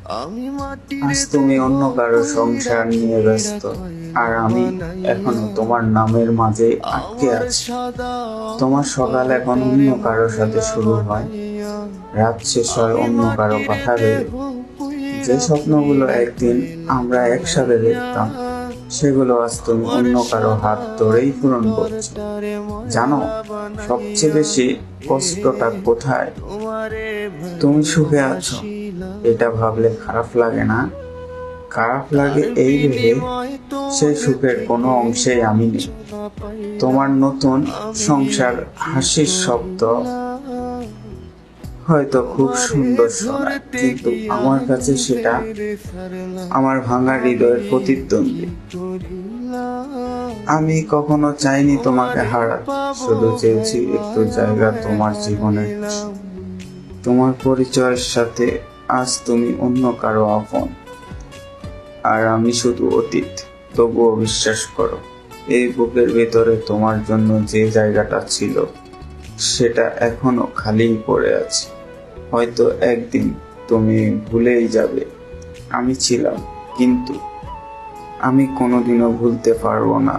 আজ তুমি অন্য কারো সংসার নিয়ে ব্যস্ত, আর আমি এখনো তোমার নামের মাঝে আটকে আছি। তোমার সকাল এখন অন্য কারো সাথে শুরু হয়, রাত শেষ হয় অন্য কারো কথা ভেবে। যে স্বপ্নগুলো একদিন আমরা একসাথে দেখতাম, সেগুলো আজ তুমি অন্য কারো হাত ধরেই পূরণ করছো। জানো, সবচেয়ে বেশি কষ্টটা কোথায়? তুমি সুখে আছো এটা ভাবলে খারাপ লাগে না? খারাপ লাগে এই ভেবে সেই সুখের কোনো অংশেই আমি নেই। তোমার নতুন সংসার হাসির শব্দ হয়তো খুব সুন্দর শোনায়, কিন্তু আমার কাছে সেটা আমার ভাঙা হৃদয়ের প্রতিদ্বন্দ্বী। আমি কখনো চাইনি তোমাকে হারাতে, শুধু চেয়েছি একটু জায়গা তোমার জীবনে। তোমার পরিচয়ের সাথে আজ তুমি অন্য কারো আপন, আর আমি শুধু অতীত। তবুও বিশ্বাস করো, এই বুকের ভেতরে তোমার জন্য যে জায়গাটা ছিল, সেটা এখনো খালিই পড়ে আছে। হয়তো একদিন তুমি ভুলেই যাবে আমি ছিলাম, কিন্তু আমি কোনোদিনও ভুলতে পারবো না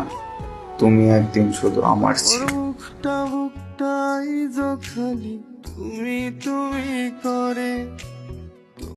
তুমি একদিন শুধু আমার ছিলে। বুকটা বুকটাই খালি তুমি তুমি করে